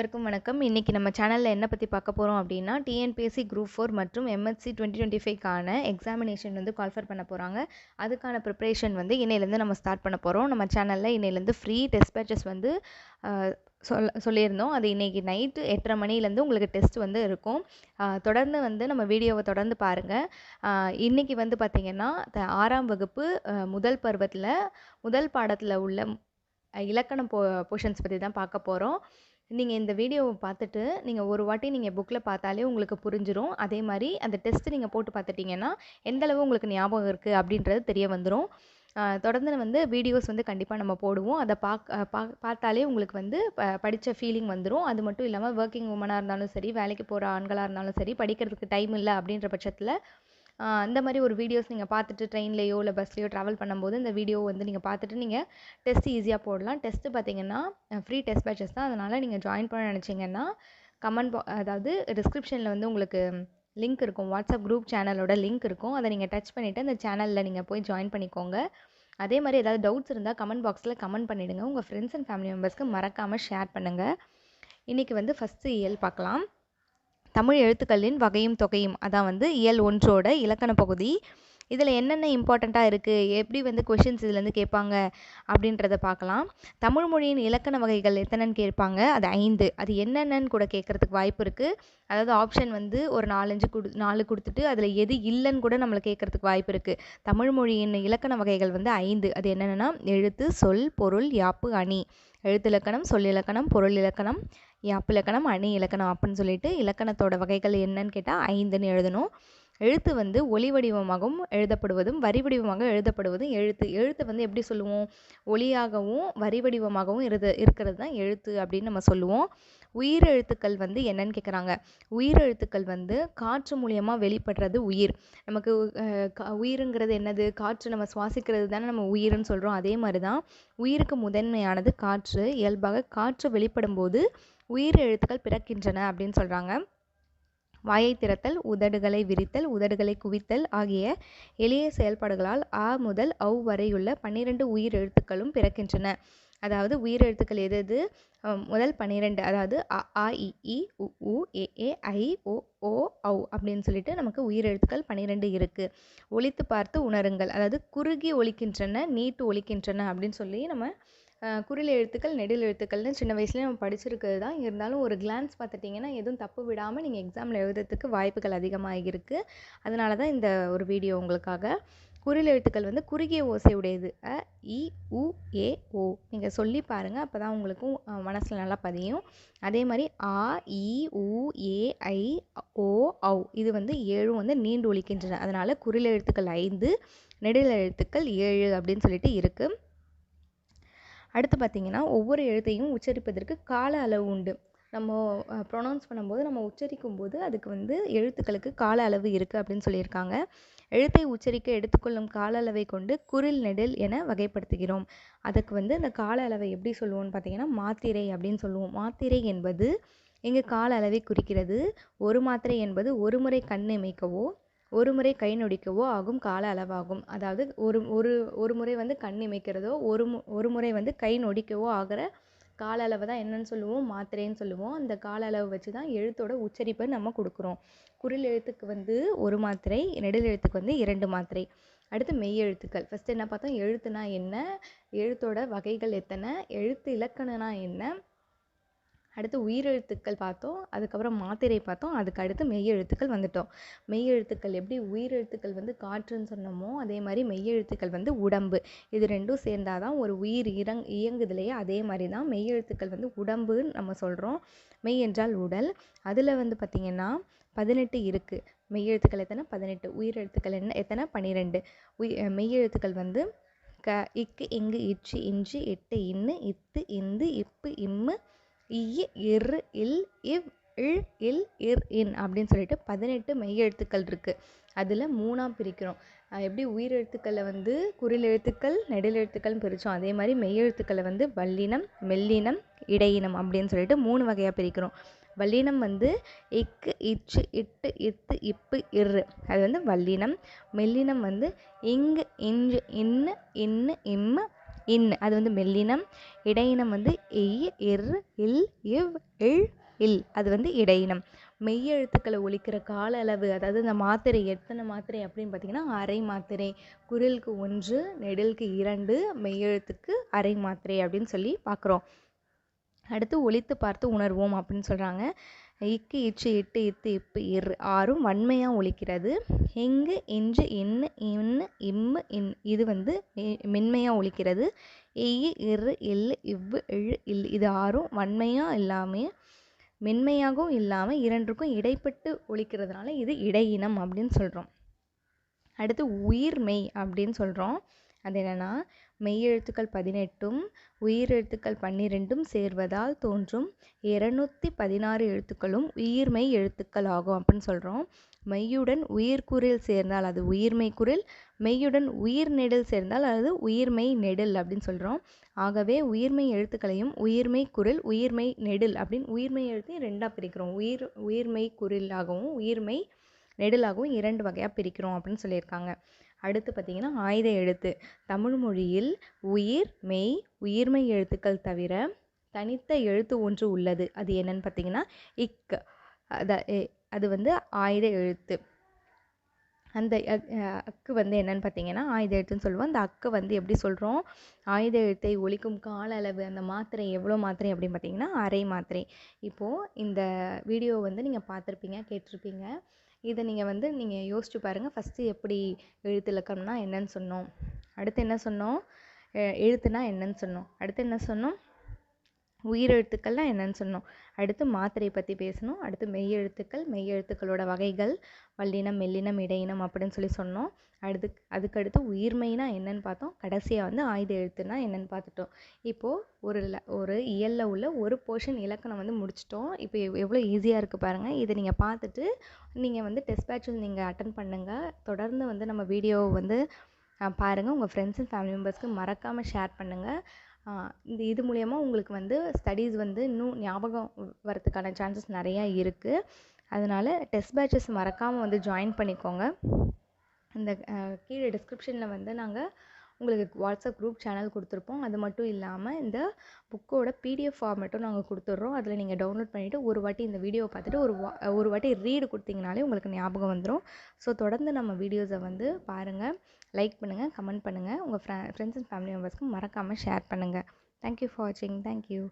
அனைவருக்கும் வணக்கம். இன்னைக்கு நம்ம சேனல்ல என்ன பத்தி பார்க்க போறோம் அப்படின்னா, டிஎன்பிஎஸ்சி குரூப் 4 மற்றும் எம்எஸ்சி 2025க்கான எக்ஸாமினேஷன் வந்து கால்ஃபர் பண்ண போறாங்க. அதுக்கான ப்ரிப்பரேஷன் வந்து இன்னையிலேருந்து நம்ம ஸ்டார்ட் பண்ண போறோம். நம்ம சேனல்ல இன்னையிலேருந்து ஃப்ரீ டெஸ்ட் பேட்சஸ் வந்து சொல்லியிருந்தோம். அது இன்னைக்கு நைட்டு 8:30 மணிலேருந்து உங்களுக்கு டெஸ்ட் வந்து இருக்கும். தொடர்ந்து வந்து நம்ம வீடியோவை தொடர்ந்து பாருங்கள். இன்னைக்கு வந்து பார்த்திங்கன்னா 6ஆம் வகுப்பு முதல் பருவத்தில் முதல் பாடத்தில் உள்ள இலக்கண போர்ஷன்ஸ் பற்றி தான் பார்க்க போகிறோம். நீங்கள் இந்த வீடியோவை பார்த்துட்டு நீங்கள் ஒரு வாட்டி நீங்கள் புக்கில் பார்த்தாலே உங்களுக்கு புரிஞ்சிடும். அதே மாதிரி அந்த டெஸ்ட்டு நீங்கள் போட்டு பார்த்துட்டிங்கன்னா எந்தளவு உங்களுக்கு ஞாபகம் இருக்குது அப்படின்றது தெரிய வந்துடும். தொடர்ந்து வந்து வீடியோஸ் வந்து கண்டிப்பாக நம்ம போடுவோம். அதை பார்த்தாலே உங்களுக்கு வந்து படித்த ஃபீலிங் வந்துடும். அது மட்டும் இல்லாமல் ஒர்க்கிங் உமனாக இருந்தாலும் சரி, வேலைக்கு போகிற ஆண்களாக இருந்தாலும் சரி, படிக்கிறதுக்கு டைம் இல்லை அப்படின்ற பட்சத்தில் அந்த மாதிரி ஒரு வீடியோஸ் நீங்கள் பார்த்துட்டு ட்ரெயின்லேயோ இல்லை பஸ்லேயோ ட்ராவல் பண்ணும்போது இந்த வீடியோ வந்து நீங்கள் பார்த்துட்டு நீங்கள் டெஸ்ட் ஈஸியாக போடலாம். டெஸ்ட்டு பார்த்தீங்கன்னா ஃப்ரீ டெஸ்ட் பேட்சஸ் தான். அதனால் நீங்கள் ஜாயின் பண்ண நினச்சிங்கன்னா அதாவது டிஸ்கிரிப்ஷனில் வந்து உங்களுக்கு லிங்க் இருக்கும். வாட்ஸ்அப் குரூப் சேனலோட லிங்க் இருக்கும். அதை நீங்கள் டச் பண்ணிவிட்டு அந்த சேனலில் நீங்கள் போய் ஜாயின் பண்ணிக்கோங்க. அதே மாதிரி ஏதாவது டவுட்ஸ் இருந்தால் கமெண்ட் பாக்ஸில் கமெண்ட் பண்ணிவிடுங்க. உங்கள் ஃப்ரெண்ட்ஸ் அண்ட் ஃபேமிலி மெம்பர்ஸ்க்கு மறக்காமல் ஷேர் பண்ணுங்கள். இன்றைக்கி வந்து ஃபஸ்ட்டு இயல் பார்க்கலாம். தமிழ் எழுத்துக்களின் வகையும் தொகையும், அதான் வந்து இயல் 1ஓட இலக்கண பகுதி. இதில் என்னென்ன இம்பார்ட்டண்ட்டாக இருக்குது, எப்படி வந்து கொஷின்ஸ் இதுலேருந்து கேட்பாங்க அப்படின்றத பார்க்கலாம். தமிழ் மொழியின் இலக்கண வகைகள் எத்தனைன்னு கேட்பாங்க. அது 5. அது என்னென்னு கூட கேட்குறதுக்கு வாய்ப்பு இருக்குது. அதாவது ஆப்ஷன் வந்து ஒரு 4 கொடுத்துட்டு அதில் எது இல்லைன்னு கூட நம்மளை கேட்குறதுக்கு வாய்ப்பு இருக்குது. தமிழ் மொழியின் இலக்கண வகைகள் வந்து 5. அது என்னென்னா எழுத்து, சொல், பொருள், யாப்பு, அணி. எழுத்திலக்கணம், சொல்லிலக்கணம், பொருள் இலக்கணம், யாப்பிலக்கணம், அணி இலக்கணம் அப்படின்னு சொல்லிட்டு இலக்கணத்தோட வகைகள் என்னன்னு கேட்டால் 5ன்னு எழுதணும். எழுத்து வந்து ஒலி வடிவமாகவும் எழுதப்படுவதும் வரி வடிவமாக எழுதப்படுவதும் எழுத்து. எழுத்து வந்து எப்படி சொல்லுவோம், ஒலியாகவும் வரி வடிவமாகவும் இருக்கிறது தான் எழுத்து அப்படின்னு நம்ம சொல்லுவோம். உயிரெழுத்துக்கள் வந்து என்னன்னு கேட்குறாங்க. உயிரெழுத்துக்கள் வந்து காற்று மூலியமாக வெளிப்படுறது உயிர். நமக்கு உயிருங்கிறது என்னது, காற்று நம்ம சுவாசிக்கிறது தானே நம்ம உயிர்னு சொல்கிறோம். அதே மாதிரி தான் உயிருக்கு முதன்மையானது காற்று. இயல்பாக காற்று வெளிப்படும் போது உயிர் எழுத்துக்கள் பிறக்கின்றன அப்படின்னு சொல்கிறாங்க. வாயை திறத்தல், உதடுகளை விரித்தல், உதடுகளை குவித்தல் ஆகிய எளிய செயல்பாடுகளால் ஆ முதல் ஔ வரையுள்ள 12 உயிர் எழுத்துக்களும் பிறக்கின்றன. அதாவது உயிர் எழுத்துக்கள் எது முதல் 12, அதாவது அ ஆ இ ஈ உ ஊ ஏ ஏ ஐ ஓ ஓ ஔ அப்படின்னு சொல்லிட்டு நமக்கு உயிர் எழுத்துக்கள் 12 இருக்குது. ஒலித்து பார்த்து உணருங்கள், அதாவது குறுகி ஒலிக்கின்றன, நீட்டு ஒலிக்கின்றன அப்படின்னு சொல்லி நம்ம குறில் எழுத்துக்கள், நெடில் எழுத்துக்கள்னு சின்ன வயசுலேயே நம்ம படிச்சிருக்கிறது தான். இருந்தாலும் ஒரு கிளான்ஸ் பார்த்துட்டிங்கன்னா எதுவும் தப்பு விடாமல் நீங்கள் எக்ஸாமில் எழுதுறதுக்கு வாய்ப்புகள் அதிகமாக இருக்குது. அதனால தான் இந்த ஒரு வீடியோ உங்களுக்காக. குறில் எழுத்துக்கள் வந்து குறுகிய ஓசை உடையது. அ இ உ ஏ ஓ. நீங்கள் சொல்லி பாருங்கள், அப்போ தான் உங்களுக்கும் மனசில் நல்லா பதியும். அதே மாதிரி ஆ இ உ ஏ ஐ ஓ ஔ இது வந்து 7ம் வந்து நீண்டு ஒலிக்கின்றன. அதனால் குறில் எழுத்துக்கள் 5, நெடில் எழுத்துக்கள் 7 அப்படின்னு சொல்லிட்டு இருக்குது. அடுத்து பார்த்திங்கன்னா ஒவ்வொரு எழுத்தையும் உச்சரிப்பதற்கு கால அளவு உண்டு. நம்ம ப்ரொனவுன்ஸ் பண்ணும்போது நம்ம உச்சரிக்கும் போது அதுக்கு வந்து எழுத்துக்களுக்கு கால அளவு இருக்குது அப்படின்னு சொல்லியிருக்காங்க. எழுத்தை உச்சரிக்க எடுத்துக்கொள்ளும் கால அளவை கொண்டு குறில், நெடில் என வகைப்படுத்துகிறோம். அதுக்கு வந்து இந்த கால அளவை எப்படி சொல்லுவோம்னு பார்த்திங்கன்னா மாத்திரை அப்படின்னு சொல்லுவோம். மாத்திரை என்பது இங்கு கால அளவை குறிக்கிறது. ஒரு மாத்திரை என்பது ஒரு முறை கண் இமைக்கவோ ஒரு முறை கை நொடிக்கவோ ஆகும் கால அளவாகும். அதாவது ஒரு முறை வந்து கண் இமைக்கிறதோ ஒரு முறை வந்து கை நொடிக்கவோ ஆகிற கால அளவை தான் என்னன்னு சொல்லுவோம், மாத்திரைன்னு சொல்லுவோம். அந்த கால அளவு வச்சு தான் எழுத்தோட உச்சரிப்பை நம்ம கொடுக்குறோம். குறில் எழுத்துக்கு வந்து 1 மாத்திரை, நெடில் எழுத்துக்கு வந்து 2 மாத்திரை. அடுத்து மெய் எழுத்துக்கள். ஃபஸ்ட்டு என்ன பார்த்தோம், எழுத்துனா என்ன, எழுத்தோட வகைகள் எத்தனை, எழுத்து இலக்கணம்னா என்ன, அடுத்து உயிரெழுத்துக்கள் பார்த்தோம், அதுக்கப்புறம் மாத்திரை பார்த்தோம், அதுக்கு அடுத்து மெய் எழுத்துக்கள் வந்துட்டோம். மெய் எழுத்துக்கள் எப்படி உயிரெழுத்துக்கள் வந்து காற்றுன்னு சொன்னோமோ அதே மாதிரி மெய் எழுத்துக்கள் வந்து உடம்பு. இது ரெண்டும் சேர்ந்தாதான் ஒரு உயிர் இயங்குதுலையே, அதே மாதிரி தான் மெய் எழுத்துக்கள் வந்து உடம்புன்னு நம்ம சொல்கிறோம். மெய் என்றால் உடல். அதில் வந்து பார்த்திங்கன்னா 18 இருக்குது. மெய் எழுத்துக்கள் எத்தனை, 18. உயிரெழுத்துக்கள் எத்தனை, 12. மெய் எழுத்துக்கள் வந்து இக்கு, இங்கு, இச்சு, இஞ்சு, இட்டு, இன்னு, இத்து, இந்து, இப்பு, இம்மு, இ, இர், இல், இவ், இல், இல், இர், இன் அப்படின்னு சொல்லிட்டு 18 மெய் எழுத்துக்கள் இருக்குது. அதில் 3ஆக பிரிக்கிறோம். எப்படி உயிரெழுத்துக்களை வந்து குறில் எழுத்துக்கள், நெடில் எழுத்துக்கள்னு பிரித்தோம், அதே மாதிரி மெய் எழுத்துக்களை வந்து வல்லினம், மெல்லினம், இடையினம் அப்படின்னு சொல்லிட்டு 3 வகையாக பிரிக்கிறோம். வல்லினம் வந்து இக்கு, இச்சு, இட்டு, இத்து, இப்பு, இரு, அது வந்து வல்லினம். மெல்லினம் வந்து இங்கு, இஞ்சு, இன்னு, இன்னு, இம்மு, இன் அது வந்து மெல்லினம். இடையினம் வந்து எய், இர், இல், இவ், இல், இல் அது வந்து இடையினம். மெய்யெழுத்துக்களை ஒலிக்கிற கால அளவு, அதாவது இந்த மாத்திரை எத்தனை மாத்திரை அப்படின்னு பார்த்தீங்கன்னா அரை மாத்திரை. குரிலுக்கு 1, நெடிலுக்கு 2, மெய்யெழுத்துக்கு அரை மாத்திரை அப்படின்னு சொல்லி பார்க்குறோம். அடுத்து ஒலித்து பார்த்து உணர்வோம் அப்படின்னு சொல்கிறாங்க. இக்கு, இச்சு, இட்டு, இத்து, இப்பு, இர் 6ம் வன்மையாக ஒலிக்கிறது. எங்கு, இன்று, இன்னு, இன்னு, இம்மு, இன் இது வந்து மென்மையாக ஒலிக்கிறது. எய், இர், இல், இவ்வு, இழ், இல் இது 6ம் வன்மையாக இல்லாமல் மென்மையாகவும் இல்லாமல் இரண்டுக்கும் இடைப்பட்டு ஒலிக்கிறதுனால இது இடையினம் அப்படின்னு சொல்கிறோம். அடுத்து உயிர்மெய் அப்படின்னு சொல்கிறோம். அது என்னென்னா மெய்யெழுத்துக்கள் 18ம் உயிரெழுத்துக்கள் 12ம் சேர்வதால் தோன்றும் 216 எழுத்துக்களும் உயிர்மெய் எழுத்துக்கள் ஆகும் அப்படின்னு சொல்கிறோம். மெய்யுடன் உயிர்குறில் சேர்ந்தால் அது உயிர்மெய் குரில், மெய்யுடன் உயிர் நெடில் சேர்ந்தால் அது உயிர்மெய் நெடில் அப்படின்னு சொல்கிறோம். ஆகவே உயிர்மெய் எழுத்துக்களையும் உயிர்மெய் குரில், உயிர்மெய் நெடில் அப்படின்னு உயிர்மெய் எழுத்தையும் 2ஆக பிரிக்கிறோம். உயிர்மெய் குரிலாகவும் உயிர்மெய் நெடிலாகவும் 2 வகையாக பிரிக்கிறோம் அப்படின்னு சொல்லியிருக்காங்க. அடுத்து பார்த்திங்கன்னா ஆயுத எழுத்து. தமிழ் மொழியில் உயிர், மெய், உயிர்மெய் எழுத்துக்கள் தவிர தனித்த எழுத்து ஒன்று உள்ளது. அது என்னன்னு பார்த்தீங்கன்னா இக். அது வந்து ஆயுத எழுத்து. அந்த அக்கு வந்து என்னன்னு பார்த்தீங்கன்னா ஆயுத எழுத்துன்னு சொல்லுவோம். அந்த அக்கு வந்து எப்படி சொல்கிறோம்? ஆயுத எழுத்தை ஒலிக்கும் கால அளவு, அந்த மாத்திரை எவ்வளோ மாத்திரை அப்படின்னு பார்த்தீங்கன்னா அரை மாத்திரை. இப்போது இந்த வீடியோ வந்து நீங்கள் பார்த்துருப்பீங்க, கேட்டிருப்பீங்க. இதை நீங்கள் யோசிச்சு பாருங்கள். ஃபஸ்ட்டு எப்படி எழுத்து இலக்கணம்னா என்னன்னு சொன்னோம், அடுத்து என்ன சொன்னோம், எழுத்துனா என்னன்னு சொன்னோம், அடுத்து என்ன சொன்னோம், உயிரெழுத்துக்கள்லாம் என்னன்னு சொன்னோம், அடுத்து மாத்திரை பற்றி பேசணும், அடுத்து மெய்யெழுத்துக்களோட வகைகள், வல்லினம், மெல்லினம், இடையினம் அப்படின்னு சொல்லி சொன்னோம். அதுக்கடுத்து உயிர்மெய்னா என்னன்னு பார்த்தோம். கடைசியாக வந்து ஆயுத எழுத்துனா என்னன்னு பார்த்துட்டோம். இப்போது ஒரு இயலில் உள்ள ஒரு போர்ஷன் இலக்கணம் வந்து முடிச்சிட்டோம். இப்போ எவ்வளோ ஈஸியாக இருக்குது பாருங்கள். இதை நீங்கள் பார்த்துட்டு நீங்கள் வந்து டெஸ்ட் பேட்சில் நீங்கள் அட்டன் பண்ணுங்கள். தொடர்ந்து வந்து நம்ம வீடியோவை வந்து பாருங்கள். உங்கள் ஃப்ரெண்ட்ஸ் அண்ட் ஃபேமிலி மெம்பர்ஸ்க்கு மறக்காமல் ஷேர் பண்ணுங்கள். இது மூலயமா உங்களுக்கு வந்து ஸ்டடீஸ் வந்து இன்னும் ஞாபகம் வரதுக்கான சான்சஸ் நிறையா இருக்குது. அதனால் டெஸ்ட் பேட்சஸ் மறக்காமல் வந்து ஜாயின் பண்ணிக்கோங்க. இந்த கீழே டிஸ்கிரிப்ஷனில் வந்து நாங்கள் உங்களுக்கு வாட்ஸ்அப் குரூப் சேனல் கொடுத்துருப்போம். அது மட்டும் இல்லாமல் இந்த புக்கோட PDF ஃபார்மேட்டும் நாங்கள் கொடுத்துட்றோம். அதில் நீங்கள் டவுன்லோட் பண்ணிவிட்டு ஒரு வாட்டி இந்த வீடியோவை பார்த்துட்டு ஒரு வாட்டி ரீடு கொடுத்தீங்கனாலே உங்களுக்கு ஞாபகம் வந்துடும். ஸோ தொடர்ந்து நம்ம வீடியோஸை வந்து பாருங்கள், லைக் பண்ணுங்கள், கமெண்ட் பண்ணுங்கள். உங்கள் ஃப்ரெண்ட்ஸ் அண்ட் ஃபேமிலி மெம்பர்ஸ்க்கு மறக்காமல் ஷேர் பண்ணுங்கள். தேங்க்யூ ஃபார் வாட்சிங். தேங்க்யூ.